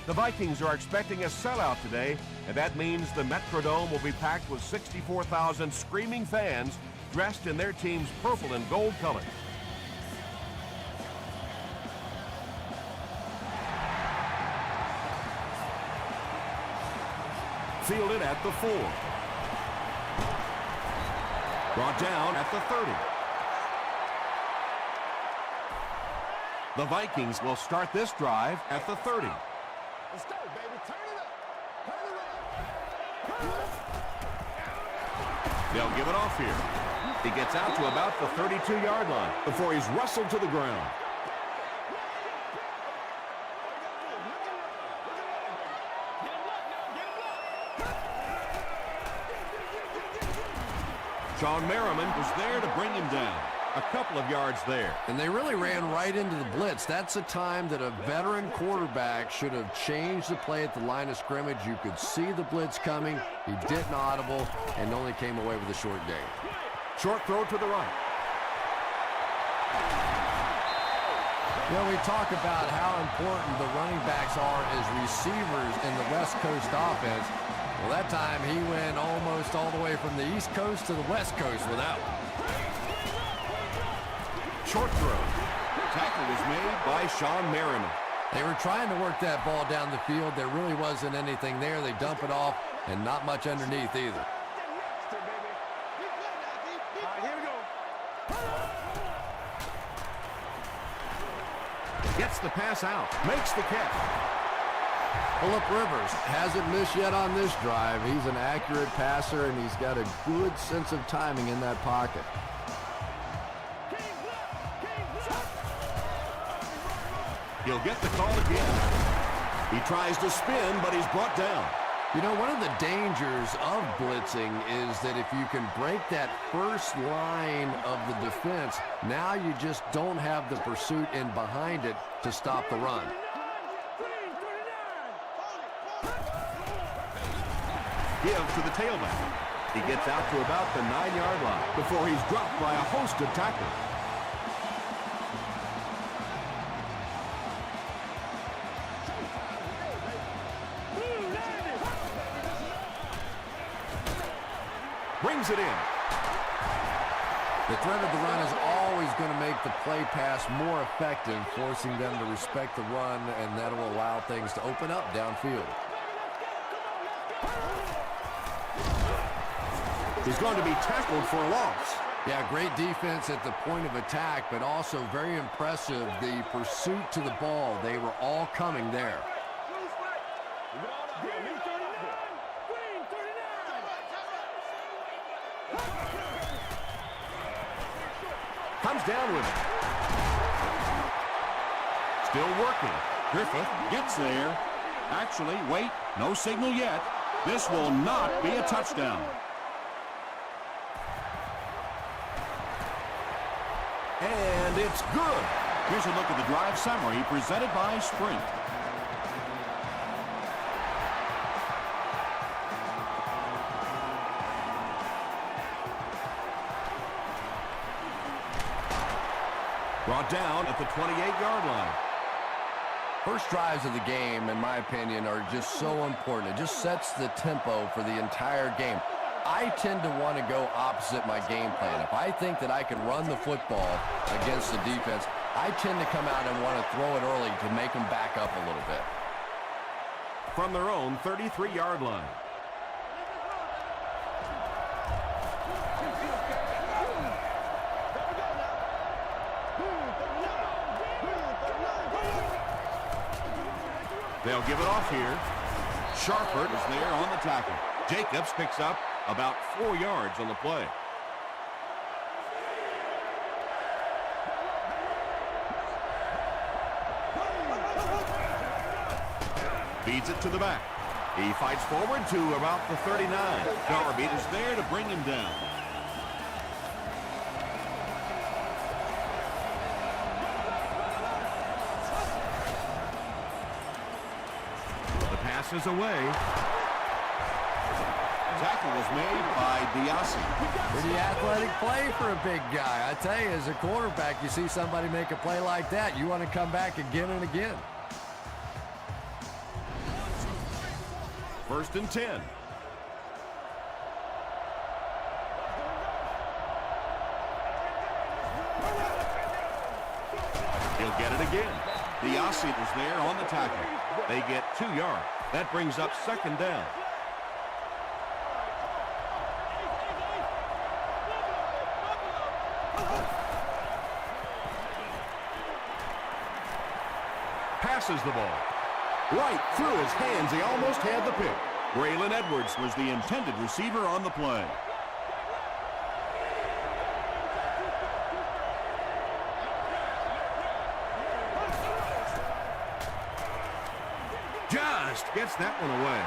The Vikings are expecting a sellout today, and that means the Metrodome will be packed with 64,000 screaming fans dressed in their team's purple and gold colors. Fielded at the 4. Brought down at the 30. The Vikings will start this drive at the 30. Let's go, baby. Turn it up. Turn it up. They'll give it off here. He gets out to about the 32-yard line before he's wrestled to the ground. Sean Merriman was there to bring him down. A couple of yards there. And they really ran right into the blitz. That's a time that a veteran quarterback should have changed the play at the line of scrimmage. You could see the blitz coming. He didn't audible and only came away with a short gain. Short throw to the right. You know, we talk about how important the running backs are as receivers in the West Coast offense. Well, that time he went almost all the way from the East Coast to the West Coast with that one. Short throw. Tackle was made by Sean Merriman. They were trying to work that ball down the field. There really wasn't anything there. They dump it off, and not much underneath either. Gets the pass out. Makes the catch. Phillip Rivers hasn't missed yet on this drive. He's an accurate passer, and he's got a good sense of timing in that pocket. He'll get the call again. He tries to spin, but he's brought down. You know, one of the dangers of blitzing is that if you can break that first line of the defense, now you just don't have the pursuit in behind it to stop the run. Give to the tailback. He gets out to about the 9-yard line before he's dropped by a host of tacklers. Brings it in. The threat of the run is always going to make the play pass more effective, forcing them to respect the run, and that will allow things to open up downfield. He's going to be tackled for a loss. Yeah, great defense at the point of attack, but also very impressive the pursuit to the ball. They were all coming there. Comes down with it. Still working. Griffith gets there. Actually, wait, no signal yet. This will not be a touchdown. And it's good. Here's a look at the drive summary presented by Sprint. Brought down at the 28-yard line. First drives of the game, in my opinion, are just so important. It just sets the tempo for the entire game. I tend to want to go opposite my game plan. If I think that I can run the football against the defense, I tend to come out and want to throw it early to make them back up a little bit. From their own 33-yard line. They'll give it off here. Sharpert is there on the tackle. Jacobs picks up about 4 yards on the play. Feeds it to the back. He fights forward to about the 39. Darby is there to bring him down. Is away. Tackle was made by Diassi. Pretty athletic play for a big guy. I tell you, as a quarterback, you see somebody make a play like that, you want to come back again and again. First and 10. He'll get it again. The Aussie is there on the tackle. They get 2 yards. That brings up second down. Passes the ball. Right through his hands. He almost had the pick. Braylon Edwards was the intended receiver on the play. Just gets that one away.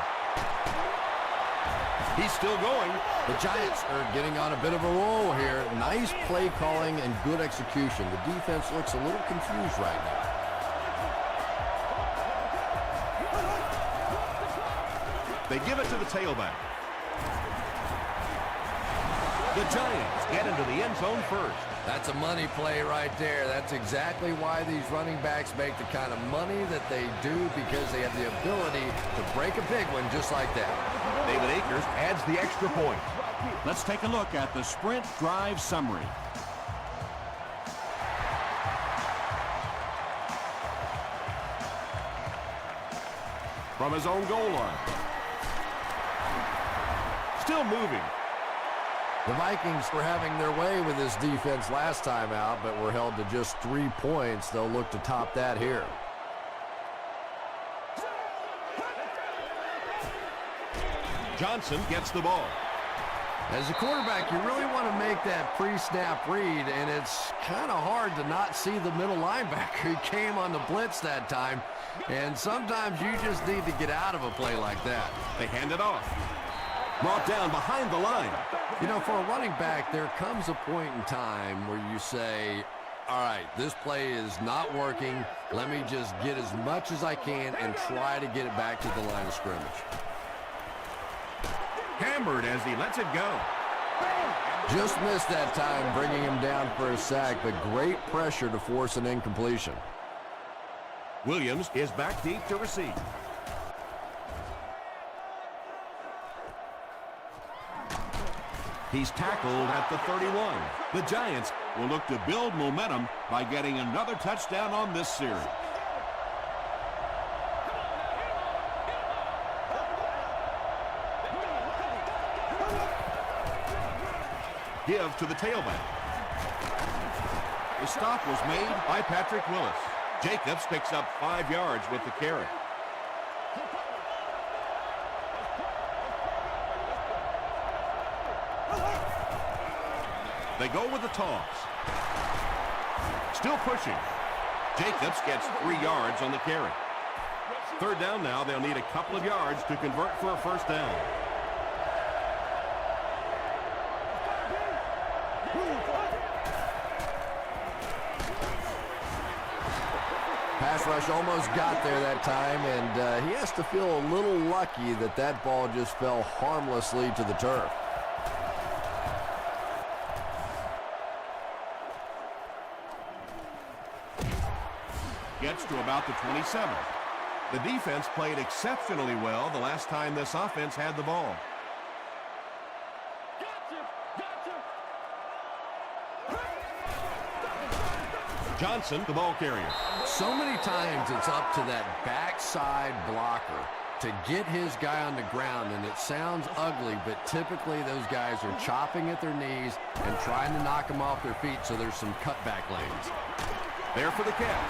He's still going. The Giants are getting on a bit of a roll here. Nice play calling and good execution. The defense looks a little confused right now. They give it to the tailback. The Giants get into the end zone first. That's a money play right there. That's exactly why these running backs make the kind of money that they do, because they have the ability to break a big one just like that. David Akers adds the extra point. Let's take a look at the sprint drive summary. From his own goal line. Still moving. The Vikings were having their way with this defense last time out, but were held to just 3 points. They'll look to top that here. Johnson gets the ball. As a quarterback, you really want to make that pre-snap read, and it's kind of hard to not see the middle linebacker. He came on the blitz that time, and sometimes you just need to get out of a play like that. They hand it off. Brought down behind the line. You know, for a running back, there comes a point in time where you say, all right, this play is not working. Let me just get as much as I can and try to get it back to the line of scrimmage. Hammered as he lets it go. Just missed that time, bringing him down for a sack, but great pressure to force an incompletion. Williams is back deep to receive. He's tackled at the 31. The Giants Will look to build momentum by getting another touchdown on this series. Give to the tailback. The stop was made by Patrick Willis. Jacobs picks up 5 yards with the carry. They go with the toss. Still pushing. Jacobs gets 3 yards on the carry. Third down now. They'll need a couple of yards to convert for a first down. Pass rush almost got there that time, and he has to feel a little lucky that that ball just fell harmlessly to the turf. Gets to about the 27. The defense played exceptionally well the last time this offense had the ball. Johnson, the ball carrier. So many times it's up to that backside blocker to get his guy on the ground, and it sounds ugly, but typically those guys are chopping at their knees and trying to knock them off their feet, so there's some cutback lanes. There for the catch.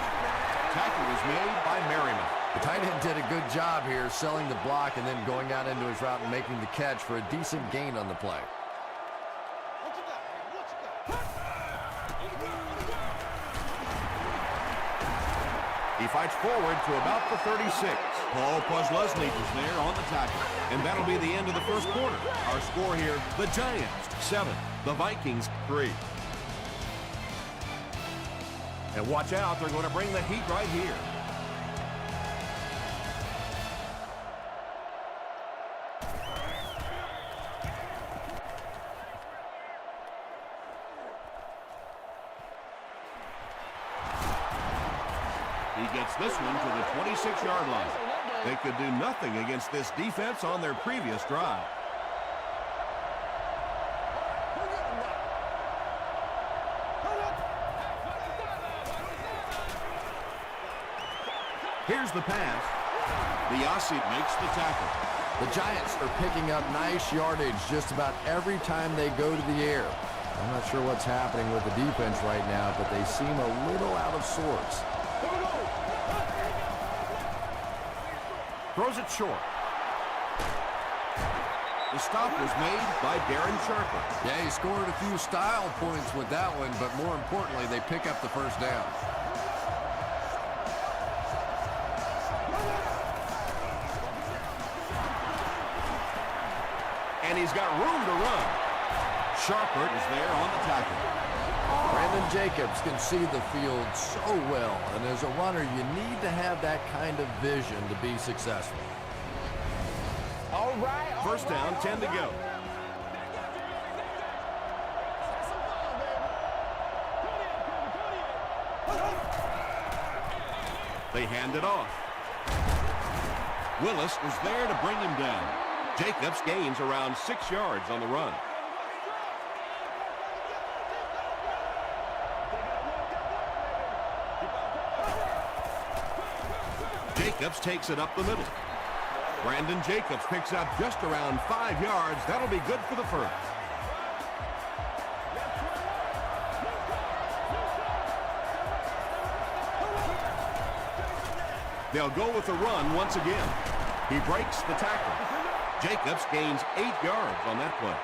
Tackle was made by Merriman. The tight end did a good job here selling the block and then going out into his route and making the catch for a decent gain on the play. He fights forward to about the 36. Paul Posluszny is there on the tackle. And that'll be the end of the first quarter. Our score here, the Giants 7, the Vikings 3. And watch out, they're going to bring the heat right here. He gets this one to the 26-yard line. They could do nothing against this defense on their previous drive. Here's the pass. Biasi makes the tackle. The Giants are picking up nice yardage just about every time they go to the air. I'm not sure what's happening with the defense right now, but they seem a little out of sorts. Throws it short. The stop was made by Darren Sharper. Yeah, he scored a few style points with that one, but more importantly, they pick up the first down. And he's got room to run. Sharper is there on the tackle. Brandon Jacobs can see the field so well, and as a runner, you need to have that kind of vision to be successful. All right. First down, 10 to go. They hand it off. Willis was there to bring him down. Jacobs gains around 6 yards on the run. Jacobs takes it up the middle. Brandon Jacobs picks up just around 5 yards. That'll be good for the first. They'll go with the run once again. He breaks the tackle. Jacobs gains 8 yards on that play.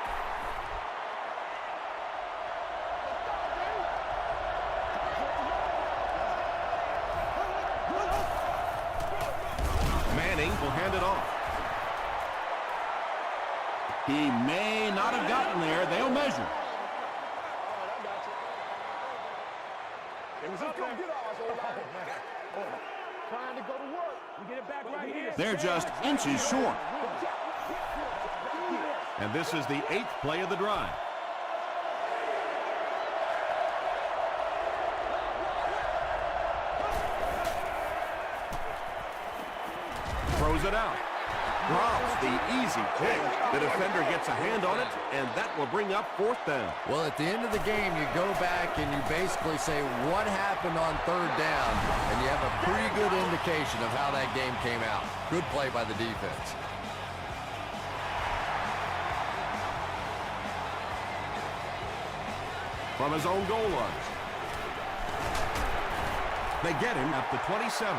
Manning will hand it off. He may not have gotten there. They'll measure. It was up there. Trying to go to work. We get it back right here. They're just inches short. And this is the 8th play of the drive. Throws it out. Drops the easy pick. The defender gets a hand on it, and that will bring up 4th down. Well, at the end of the game, you go back and you basically say what happened on 3rd down, and you have a pretty good indication of how that game came out. Good play by the defense. From his own goal line. They get him at the 27.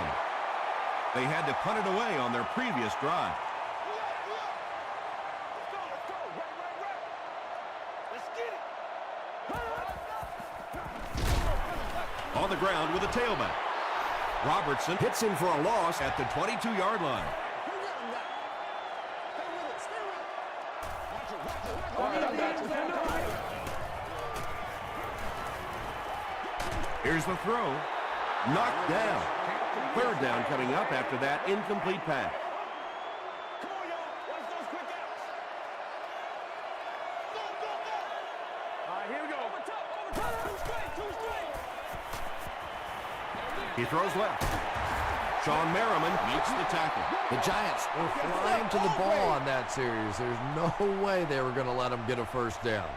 They had to punt it away on their previous drive. On the ground with a tailback. Robertson hits him for a loss at the 22-yard line. Here's the throw. Knocked down. 3rd down coming up after that incomplete pass. Come on, y'all. Watch those quick outs. Go, go, go. All right, here we go. Over top. Too straight, too straight. He throws left. Sean Merriman Makes the tackle. The Giants were flying to the ball on that series. There's no way they were going to let them get a first down.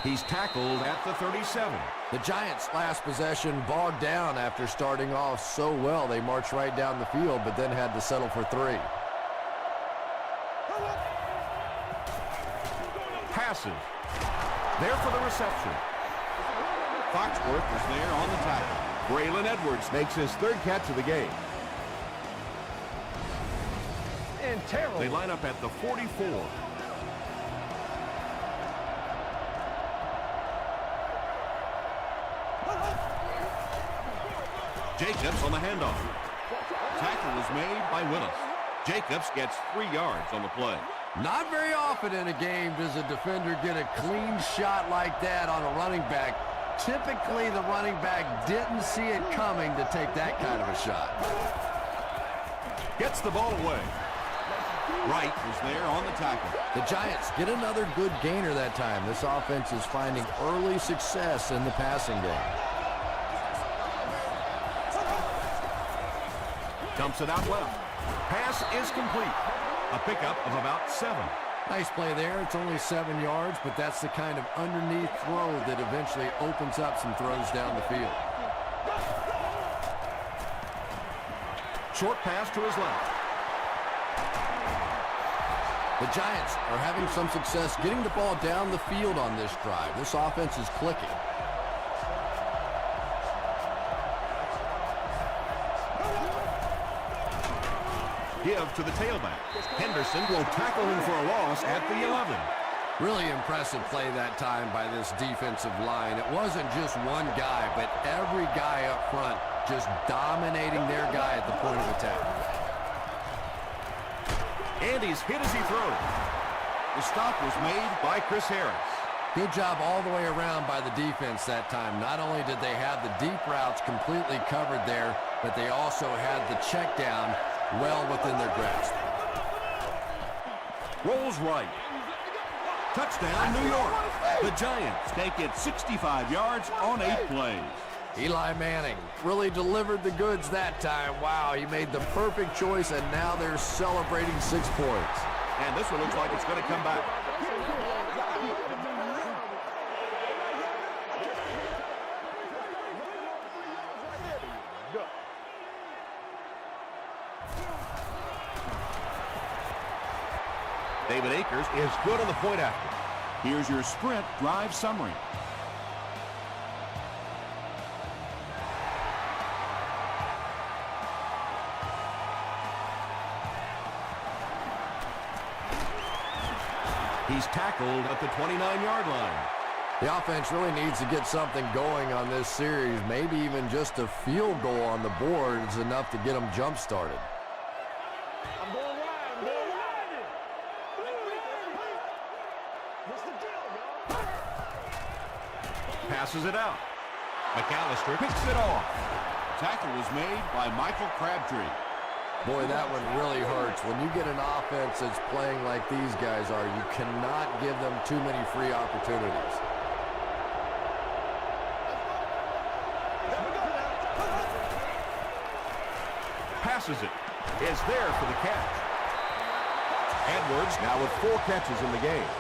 He's tackled at the 37. The Giants' last possession bogged down after starting off so well. They marched right down the field, but then had to settle for 3. Passes. There for the reception. Foxworth is there on the tackle. Braylon Edwards makes his 3rd catch of the game. And terrible. They line up at the 44. Jacobs on the handoff. Tackle is made by Willis. Jacobs gets 3 yards on the play. Not very often in a game does a defender get a clean shot like that on a running back. Typically, the running back didn't see it coming to take that kind of a shot. Gets the ball away. Wright was there on the tackle. The Giants get another good gainer that time. This offense is finding early success in the passing game. Dumps it out left. Pass is complete. A pickup of about 7. Nice play there. It's only 7 yards, but that's the kind of underneath throw that eventually opens up some throws down the field. Short pass to his left. The Giants are having some success getting the ball down the field on this drive. This offense is clicking. Give to the tailback. Henderson will tackle him for a loss at the 11. Really impressive play that time by this defensive line. It wasn't just one guy, but every guy up front just dominating their guy at the point of attack. And he's hit as he throws. The stop was made by Chris Harris. Good job all the way around by the defense that time. Not only did they have the deep routes completely covered there, but they also had the check down well within their grasp. Rolls right. Touchdown, New York. The Giants take it 65 yards on 8 plays. Eli Manning really delivered the goods that time. Wow, he made the perfect choice, and now they're celebrating 6 points. And this one looks like it's going to come back. David Akers is good on the point after. Here's your sprint drive summary. He's tackled at the 29-yard line. The offense really needs to get something going on this series. Maybe even just a field goal on the board is enough to get them jump-started. I'm going wide. I'm going wide. What's the deal, y'all? Passes it out. McAllister picks it off. Tackle was made by Michael Crabtree. Boy, that one really hurts. When you get an offense that's playing like these guys are, you cannot give them too many free opportunities. Passes it. Is there for the catch. Edwards now with 4 catches in the game.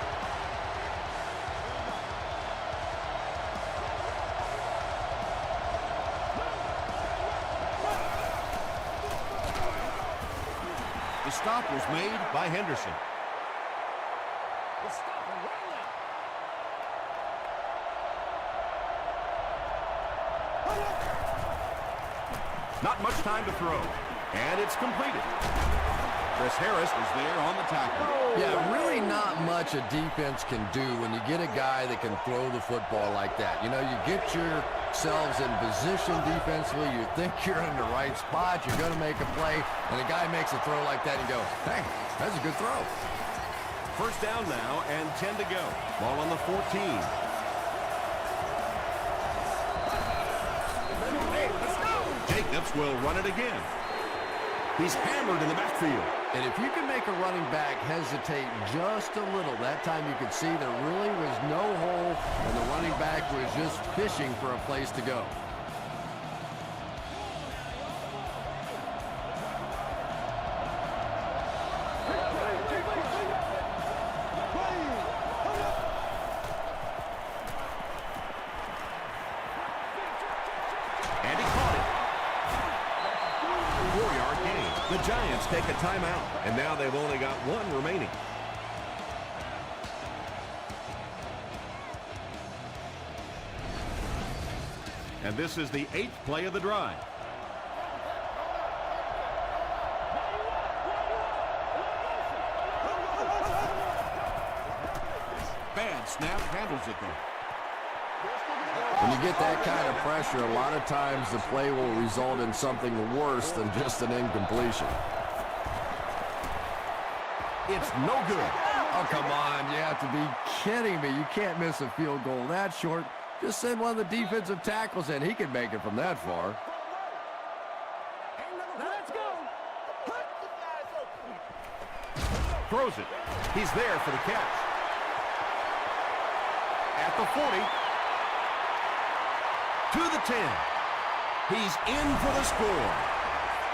The stop was made by Henderson. Let's stop him right now. Not much time to throw. And it's completed. Chris Harris is there on the tackle. Yeah, really not much a defense can do when you get a guy that can throw the football like that. You know, you get yourselves in position defensively. You think you're in the right spot. You're going to make a play. And the guy makes a throw like that and you go, hey, that's a good throw. First down now and 10 to go. Ball on the 14. Jacobs will run it again. He's hammered in the backfield. And if you can make a running back hesitate just a little, that time you could see there really was no hole and the running back was just fishing for a place to go. And he caught it. 4-yard gain. The Giants take a timeout, and now they've only got 1 remaining. And this is the 8th play of the drive. Bad snap, handles it though. When you get that kind of pressure, a lot of times the play will result in something worse than just an incompletion. It's no good. Oh, come on. You have to be kidding me. You can't miss a field goal that short. Just send one of the defensive tackles in. He can make it from that far. Let's go. Throws it. He's there for the catch. At the 40. To the 10. He's in for the score.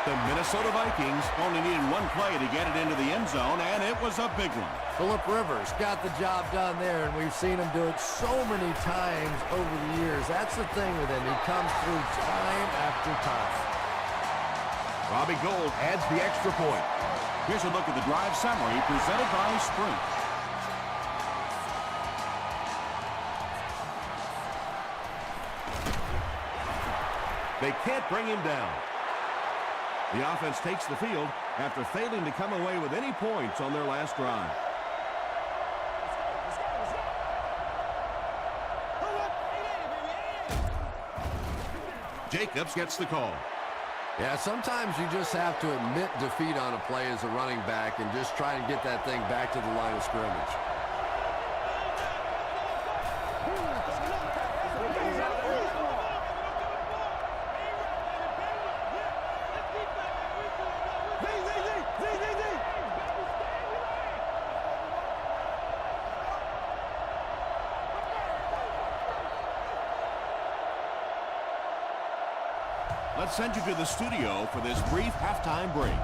The Minnesota Vikings only needed one play to get it into the end zone, and it was a big one. Phillip Rivers got the job done there, and we've seen him do it so many times over the years. That's the thing with him. He comes through time after time. Robbie Gould adds the extra point. Here's a look at the drive summary presented by Sprint. They can't bring him down. The offense takes the field after failing to come away with any points on their last drive. Jacobs gets the call. Yeah, sometimes you just have to admit defeat on a play as a running back and just try and get that thing back to the line of scrimmage. Let's send you to the studio for this brief halftime break.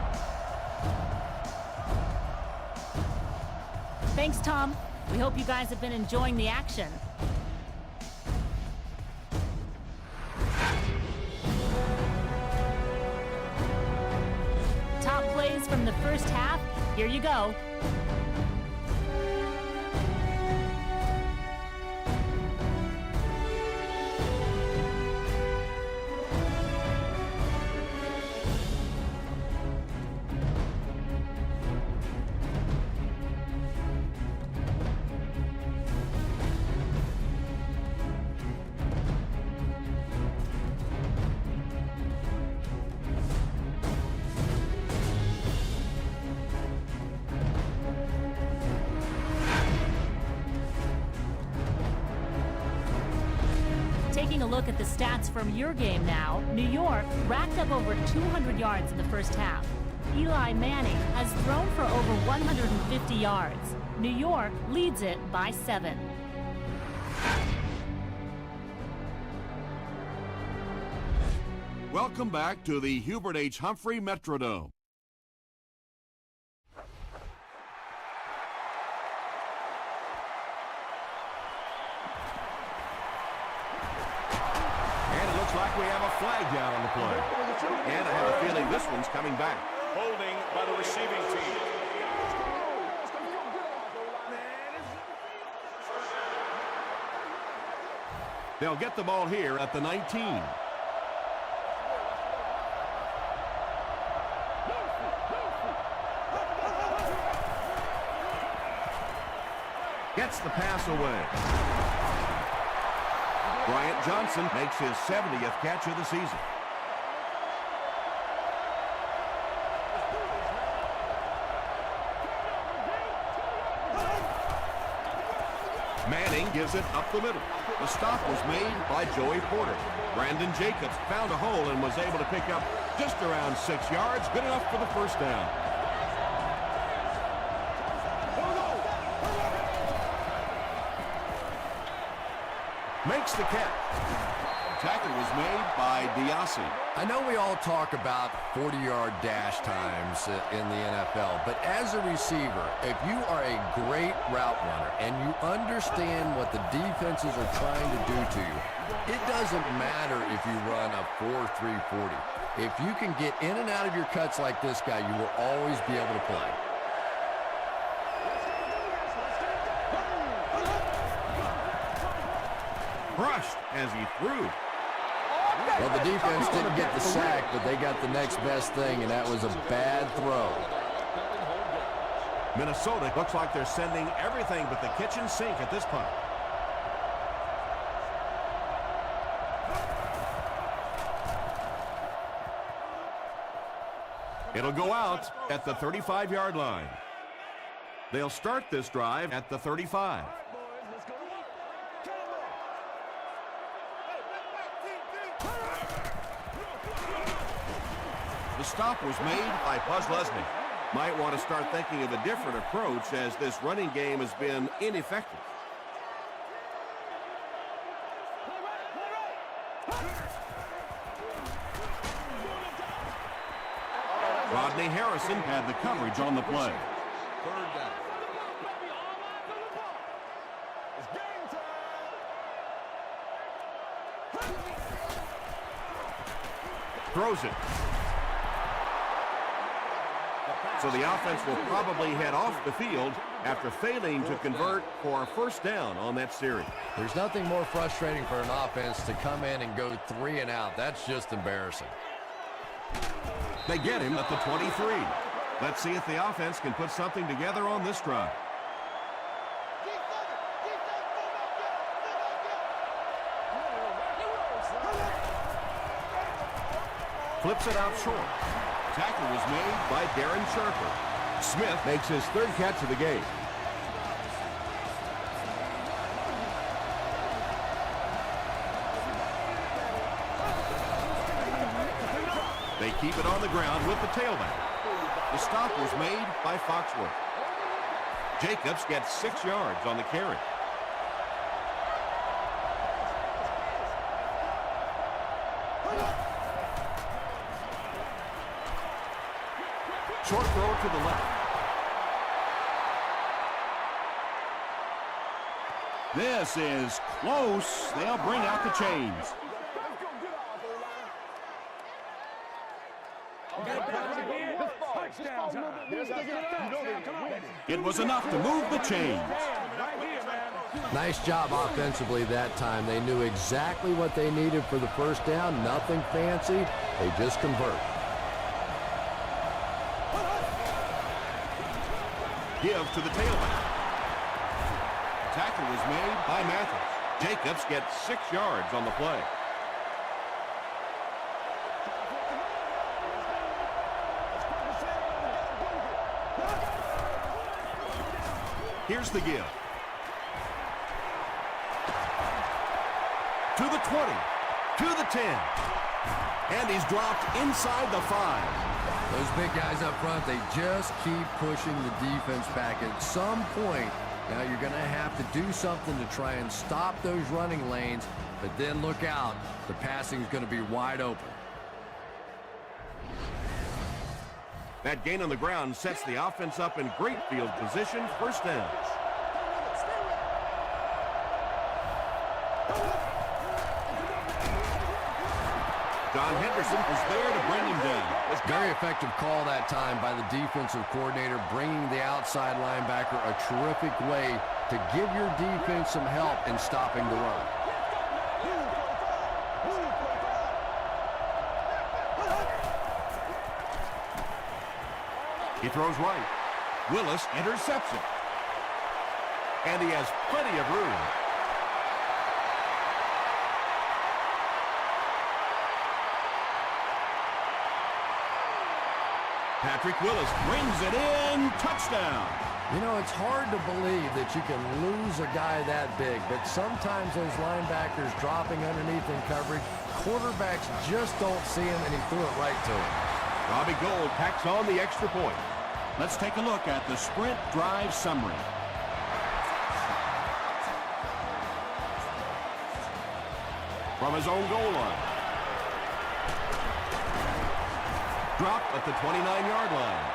Thanks, Tom. We hope you guys have been enjoying the action. Top plays from the first half. Here you go. Taking a look at the stats from your game now, New York racked up over 200 yards in the first half. Eli Manning has thrown for over 150 yards. New York leads it by 7. Welcome back to the Hubert H. Humphrey Metrodome. Like we have a flag down on the play. And I have a feeling this one's coming back. Holding by the receiving team. They'll get the ball here at the 19. Gets the pass away. Bryant Johnson makes his 70th catch of the season. Manning gives it up the middle. The stop was made by Joey Porter. Brandon Jacobs found a hole and was able to pick up just around 6 yards, good enough for the first down. Makes the catch. Tackle was made by Diassi. I know we all talk about 40-yard dash times in the NFL, but as a receiver, if you are a great route runner and you understand what the defenses are trying to do to you, it doesn't matter if you run a 4.3 40. If you can get in and out of your cuts like this guy, you will always be able to play. Brushed as he threw. Well, the defense didn't get the sack, but they got the next best thing, and that was a bad throw. Minnesota looks like they're sending everything but the kitchen sink at this point. It'll go out at the 35-yard line. They'll start this drive at the 35. The stop was made by Buzz Lesney. Might want to start thinking of a different approach as this running game has been ineffective. Rodney Harrison Had the coverage on the play. Third down. It's game time. throws it. So the offense will probably head off the field after failing to convert for a first down on that series. There's nothing more frustrating for an offense to come in and go 3 and out. That's just embarrassing. They get him at the 23. Let's see if the offense can put something together on this drive. Flips it out short. Tackle was made by Darren Sharper. Smith makes his third catch of the game. They keep it on the ground with the tailback. The stop was made by Foxworth. Jacobs gets 6 yards on the carry. Short throw to the left. This is close. They'll bring out the chains. It was enough to move the chains. Nice job offensively that time. They knew exactly what they needed for the first down. Nothing fancy. They just convert. Give to the tailback. Tackle was made by Mathis. Jacobs gets 6 yards on the play. Here's the give. To the 20. To the 10. And he's dropped inside the 5. Those big guys up front, they just keep pushing the defense back. At some point, now you're going to have to do something to try and stop those running lanes, but then look out. The passing is going to be wide open. That gain on the ground sets the offense up in great field position. First down. John Henderson was there to bring him down. Very effective call that time by the defensive coordinator, bringing the outside linebacker, a terrific way to give your defense some help in stopping the run. He throws right. Willis intercepts it. And he has plenty of room. Patrick Willis brings it in. Touchdown. You know, it's hard to believe that you can lose a guy that big, but sometimes those linebackers dropping underneath in coverage, quarterbacks just don't see him, and he threw it right to him. Robbie Gould tacks on the extra point. Let's take a look at the sprint drive summary. From his own goal line. Dropped at the 29-yard line.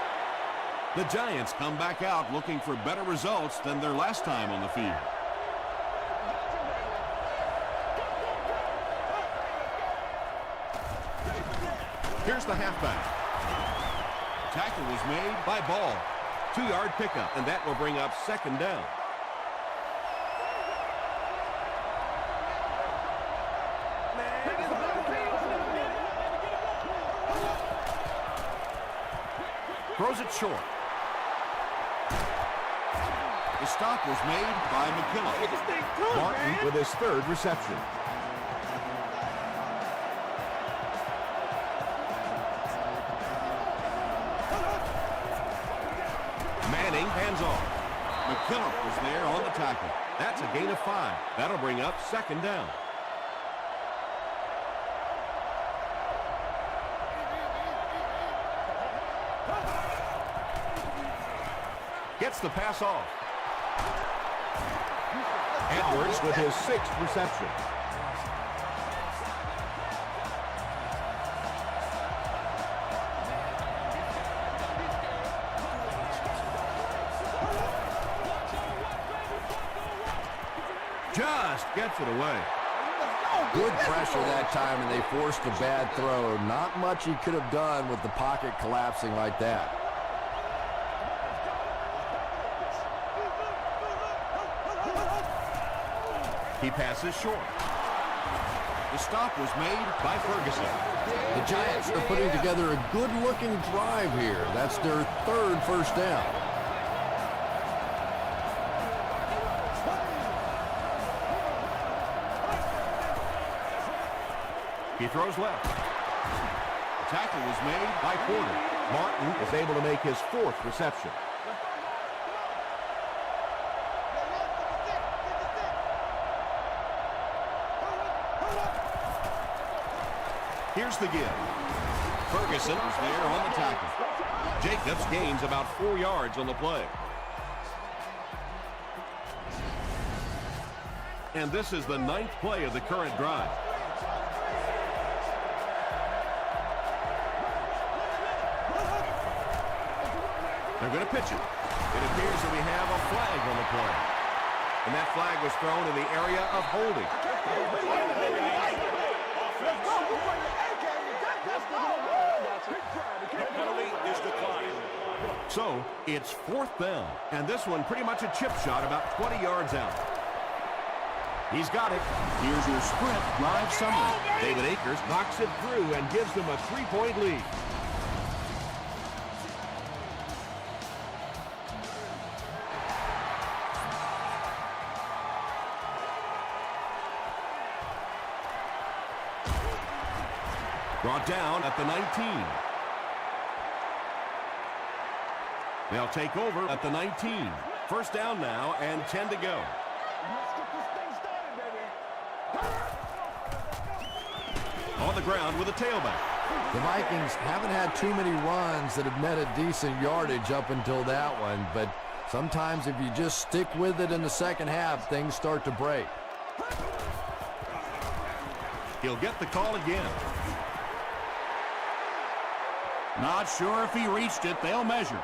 The Giants come back out looking for better results than their last time on the field. Here's the halfback. Tackle was made by Ball. 2-yard pickup, and that will bring up second down. Throws it short. The stop was made by McKillop. Martin with his third reception. Manning hands off. McKillop was there on the tackle. That's a gain of 5. That'll bring up second down. Gets the pass off. Edwards with his 6th reception. Just gets it away. Good pressure that time, and they forced a bad throw. Not much he could have done with the pocket collapsing like that. He passes short. The stop was made by Ferguson. The Giants are putting together a good-looking drive here. That's their 3rd first down. He throws left. The tackle was made by Porter. Martin is able to make his 4th reception. Here's the give. Ferguson is there on the tackle. Jacobs gains about 4 yards on the play. And this is the 9th play of the current drive. They're going to pitch it. It appears that we have a flag on the play. And that flag was thrown in the area of holding. The penalty is declined. So, it's 4th down. And this one pretty much a chip shot about 20 yards out. He's got it. Here's your sprint drive summary. David Akers knocks it through and gives them a 3-point lead. Brought down at the 19. They'll take over at the 19. First down now and 10 to go. On the ground with a tailback. The Vikings haven't had too many runs that have netted decent yardage up until that one, but sometimes if you just stick with it in the second half, things start to break. He'll get the call again. Not sure if he reached it. They'll measure.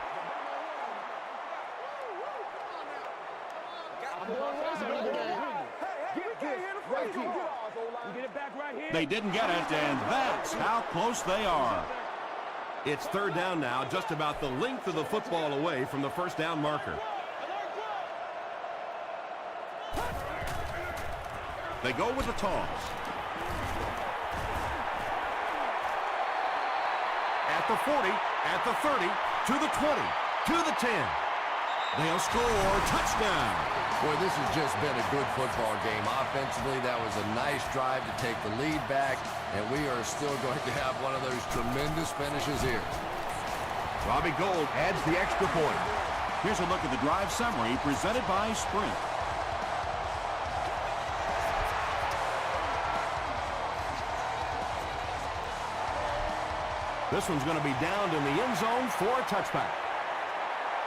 They didn't get it, and that's how close they are. It's 3rd down now, just about the length of the football away from the first down marker. They go with the toss. At the 40, at the 30, to the 20, to the 10. They'll score. Touchdown. Boy, this has just been a good football game. Offensively, that was a nice drive to take the lead back, and we are still going to have one of those tremendous finishes here. Robbie Gould adds the extra point. Here's a look at the drive summary presented by Sprint. This one's going to be downed in the end zone for a touchback.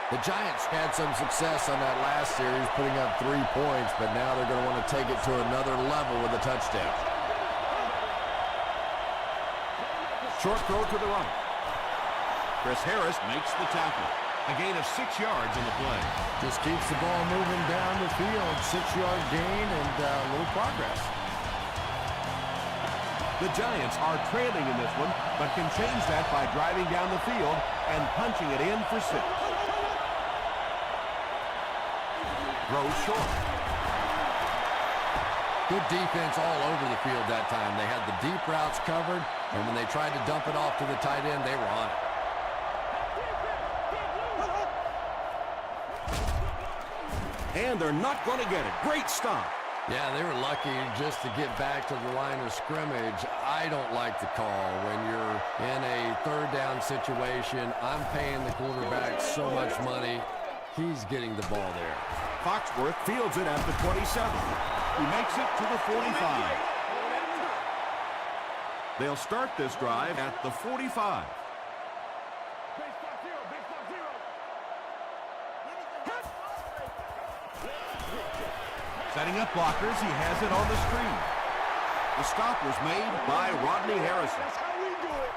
The Giants had some success on that last series, putting up 3 points, but now they're going to want to take it to another level with a touchdown. Short throw to the right. Chris Harris makes the tackle. A gain of 6 yards in the play. Just keeps the ball moving down the field. 6-yard gain and a little progress. The Giants are trailing in this one, but can change that by driving down the field and punching it in for 6. Throws short. Good defense all over the field that time. They had the deep routes covered, and when they tried to dump it off to the tight end, they were on it. And they're not going to get it. Great stop. Yeah, they were lucky just to get back to the line of scrimmage. I don't like the call. When you're in a 3rd down situation, I'm paying the quarterback so much money. He's getting the ball there. Foxworth fields it at the 27. He makes it to the 45. They'll start this drive at the 45. Setting up blockers, he has it on the screen. The stop was made by Rodney Harrison. That's how we do it.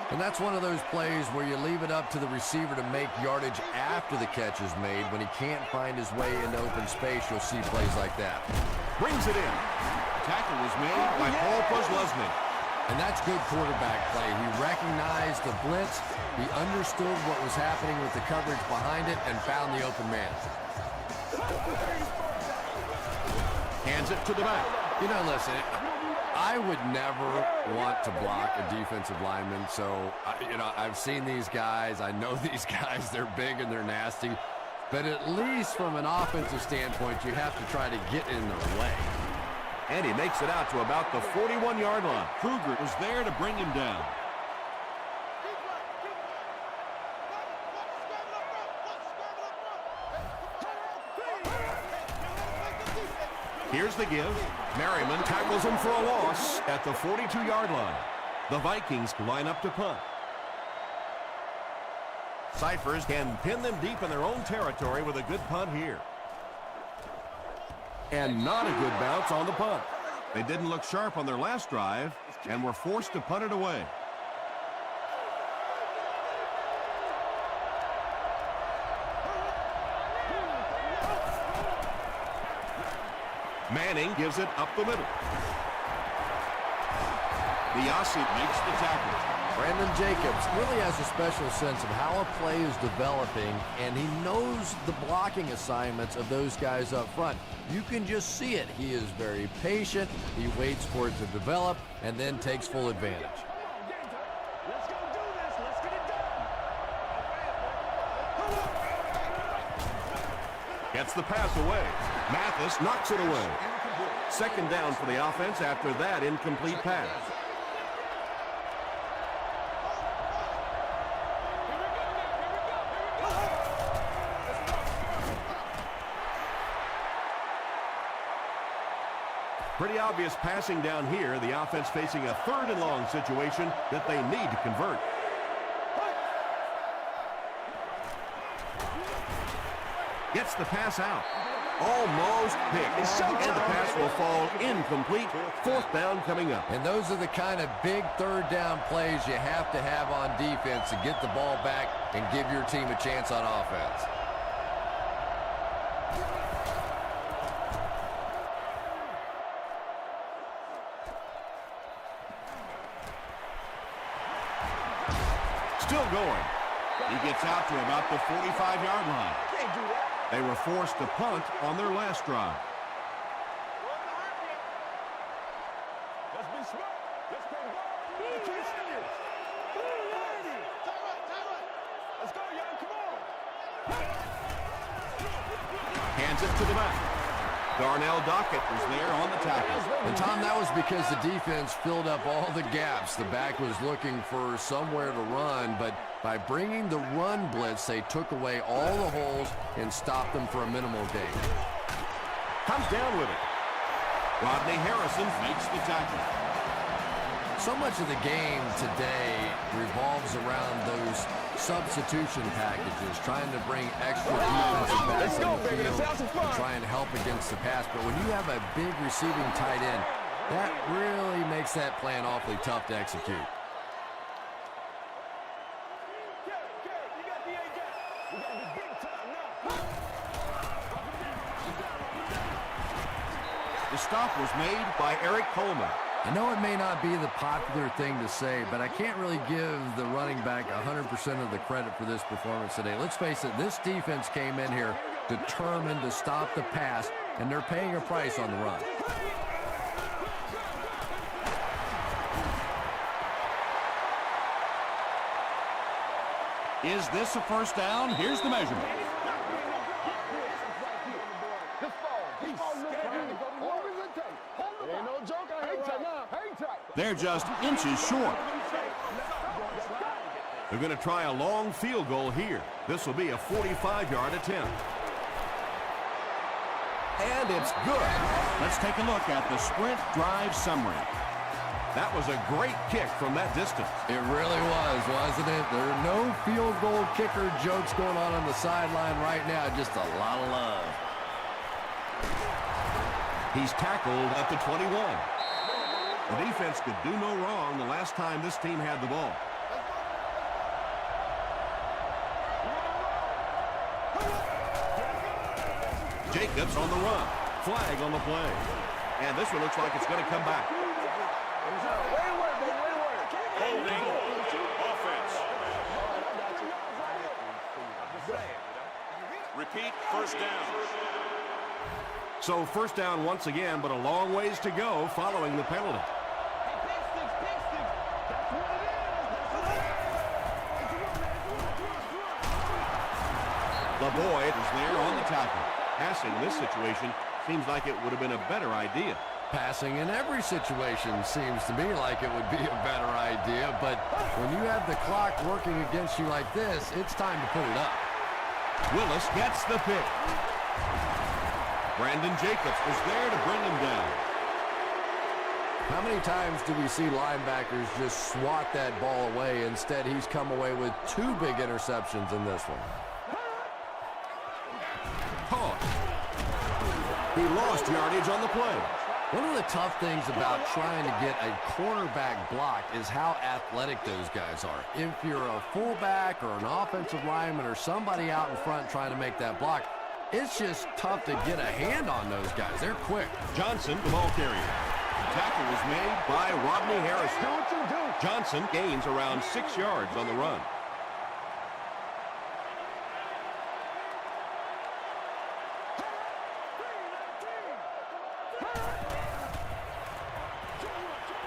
And that's one of those plays where you leave it up to the receiver to make yardage after the catch is made. When he can't find his way into open space, you'll see plays like that. Brings it in. Tackle was made by Paul Posluszny. And that's good quarterback play. He recognized the blitz, he understood what was happening with the coverage behind it, and found the open man. Hands it to the back. You know, listen, I would never want to block a defensive lineman, so, I've seen these guys. I know these guys. They're big and they're nasty. But at least from an offensive standpoint, you have to try to get in their way. And he makes it out to about the 41-yard line. Kruger was there to bring him down. Here's the give. Merriman tackles him for a loss at the 42-yard line. The Vikings line up to punt. Cyphers can pin them deep in their own territory with a good punt here. And not a good bounce on the punt. They didn't look sharp on their last drive and were forced to punt it away. Manning gives it up the middle. Biasi makes the tackle. Brandon Jacobs really has a special sense of how a play is developing, and he knows the blocking assignments of those guys up front. You can just see it. He is very patient. He waits for it to develop and then takes full advantage. Let's go do this. Let's get it done. Gets the pass away. Mathis knocks it away. Second down for the offense after that incomplete pass. Pretty obvious passing down here. The offense facing a third and long situation that they need to convert. Gets the pass out. Almost picked. And the pass will fall incomplete. Fourth down coming up. And those are the kind of big third down plays you have to have on defense to get the ball back and give your team a chance on offense. Still going. He gets out to about the 45-yard line. Can't do that. They were forced to punt on their last drive. Let's be smart. Let's play ball. Let's keep serious. Let's go, y'all. Come on. Hands it to the back. Darnell Dockett was there on the tackle. And, Tom, that was because the defense filled up all the gaps. The back was looking for somewhere to run, but by bringing the run blitz, they took away all the holes and stopped them for a minimal gain. Comes down with it. Rodney Harrison makes the tackle. So much of the game today revolves around those substitution packages, trying to bring extra defensive backs on the field and try and help against the pass. But when you have a big receiving tight end, that really makes that plan awfully tough to execute. The stop was made by Eric Coleman. I know it may not be the popular thing to say, but I can't really give the running back 100% of the credit for this performance today. Let's face it, this defense came in here determined to stop the pass, and they're paying a price on the run. Is this a first down? Here's the measurement. They're just inches short. They're going to try a long field goal here. This will be a 45-yard attempt. And it's good. Let's take a look at the sprint drive summary. That was a great kick from that distance. It really was, wasn't it? There are no field goal kicker jokes going on the sideline right now. Just a lot of love. He's tackled at the 21. The defense could do no wrong the last time this team had the ball. Jacobs on the run. Flag on the play. And this one looks like it's going to come back. Holding offense. Repeat, first down. So first down once again, but a long ways to go following the penalty. LeBoyd is there on the tackle. Passing this situation seems like it would have been a better idea. Passing in every situation seems to me like it would be a better idea, but when you have the clock working against you like this, it's time to put it up. Willis gets the pick. Brandon Jacobs was there to bring him down. How many times do we see linebackers just swat that ball away? Instead, he's come away with 2 big interceptions in this one. He lost yardage on the play. One of the tough things about trying to get a cornerback blocked is how athletic those guys are. If you're a fullback or an offensive lineman or somebody out in front trying to make that block, it's just tough to get a hand on those guys. They're quick. Johnson, the ball carrier. The tackle was made by Rodney Harrison. Johnson gains around 6 yards on the run.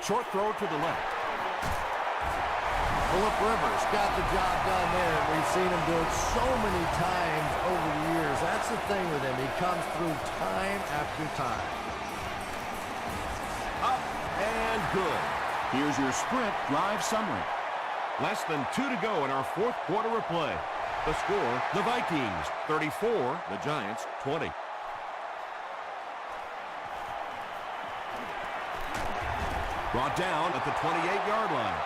Short throw to the left. Phillip Rivers got the job done there. We've seen him do it so many times over the years. That's the thing with him. He comes through time after time. Up and good. Here's your sprint drive summary. Less than 2 to go in our 4th quarter of play. The score, the Vikings 34, the Giants 20. Brought down at the 28-yard line.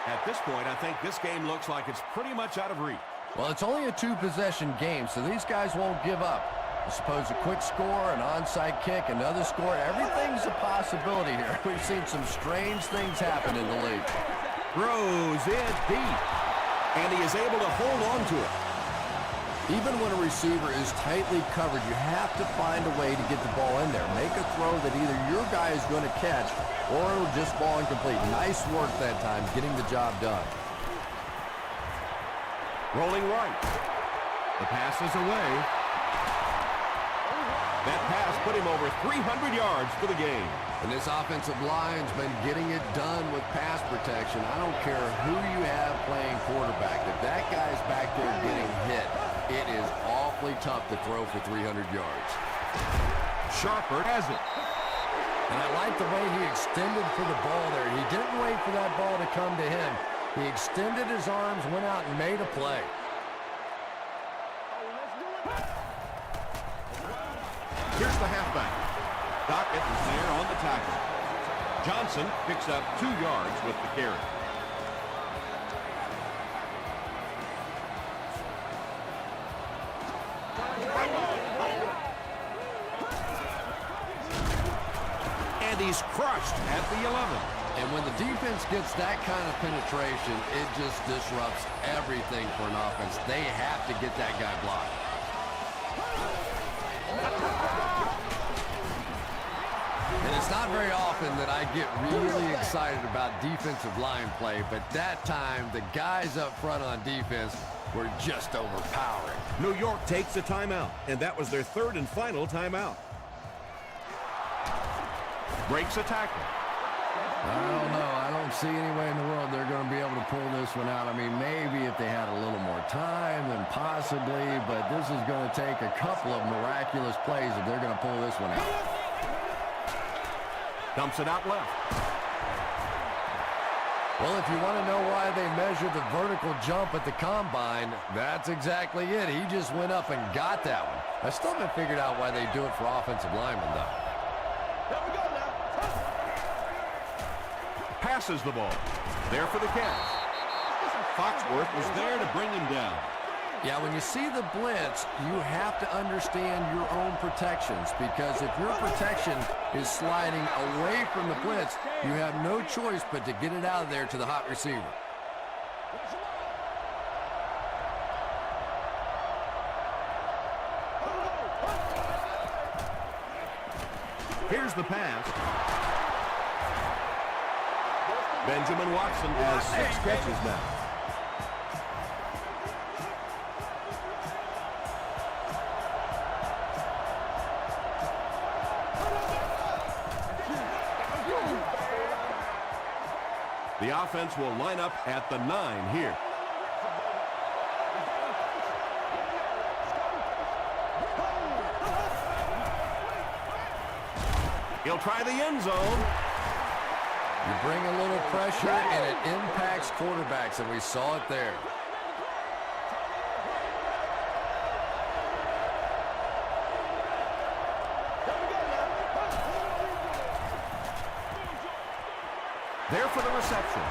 At this point, I think this game looks like it's pretty much out of reach. Well, it's only a 2-possession game, so these guys won't give up. I suppose a quick score, an onside kick, another score, everything's a possibility here. We've seen some strange things happen in the league. Throws it deep, and he is able to hold on to it. Even when a receiver is tightly covered, you have to find a way to get the ball in there. Make a throw that either your guy is going to catch or it'll just fall incomplete. Nice work that time, getting the job done. Rolling right. The pass is away. That pass put him over 300 yards for the game. And this offensive line's been getting it done with pass protection. I don't care who you have playing quarterback. If that guy's back there getting hit, it is awfully tough to throw for 300 yards. Sharper has it. And I like the way he extended for the ball there. He didn't wait for that ball to come to him. He extended his arms, went out and made a play. Here's the halfback. Dockett is there on the tackle. Johnson picks up 2 yards with the carry. And he's crushed at the 11. And when the defense gets that kind of penetration, it just disrupts everything for an offense. They have to get that guy blocked. And it's not very often that I get really excited about defensive line play, but that time, the guys up front on defense were just overpowering. New York takes a timeout, and that was their 3rd and final timeout. Breaks a tackle. I don't know. I don't see any way in the world they're going to be able to pull this one out. I mean, maybe if they had a little more time, then possibly, but this is going to take a couple of miraculous plays if they're going to pull this one out. Dumps it out left. Well, if you want to know why they measure the vertical jump at the combine, that's exactly it. He just went up and got that one. I still haven't figured out why they do it for offensive linemen, though. Passes the ball. There for the catch. Foxworth was there to bring him down. Yeah, when you see the blitz, you have to understand your own protections, because if your protection is sliding away from the blitz, you have no choice but to get it out of there to the hot receiver. Here's the pass. Benjamin Watson has 6 catches now. The offense will line up at the 9 here. He'll try the end zone. You bring a little pressure, and it impacts quarterbacks, and we saw it there. There for the reception.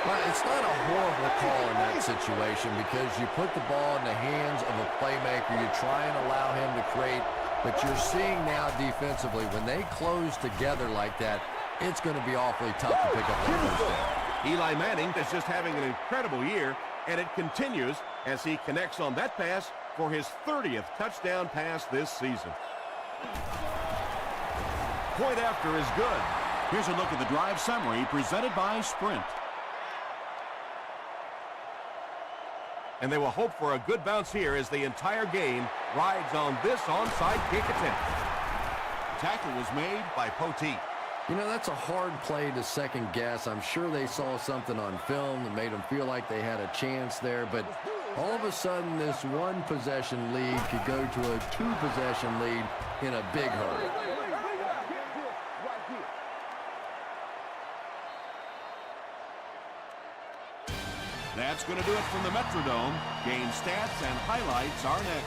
Well, it's not a horrible call in that situation, because you put the ball in the hands of a playmaker. You try and allow him to create, but you're seeing now defensively, when they close together like that, it's going to be awfully tough to pick up that first down. Eli Manning is just having an incredible year, and it continues as he connects on that pass for his 30th touchdown pass this season. Point after is good. Here's a look at the drive summary presented by Sprint. And they will hope for a good bounce here as the entire game rides on this onside kick attempt. Tackle was made by Poteet. You know, that's a hard play to second guess. I'm sure they saw something on film that made them feel like they had a chance there, but all of a sudden this one possession lead could go to a 2-possession lead in a big hurry. That's going to do it from the Metrodome. Game stats and highlights are next.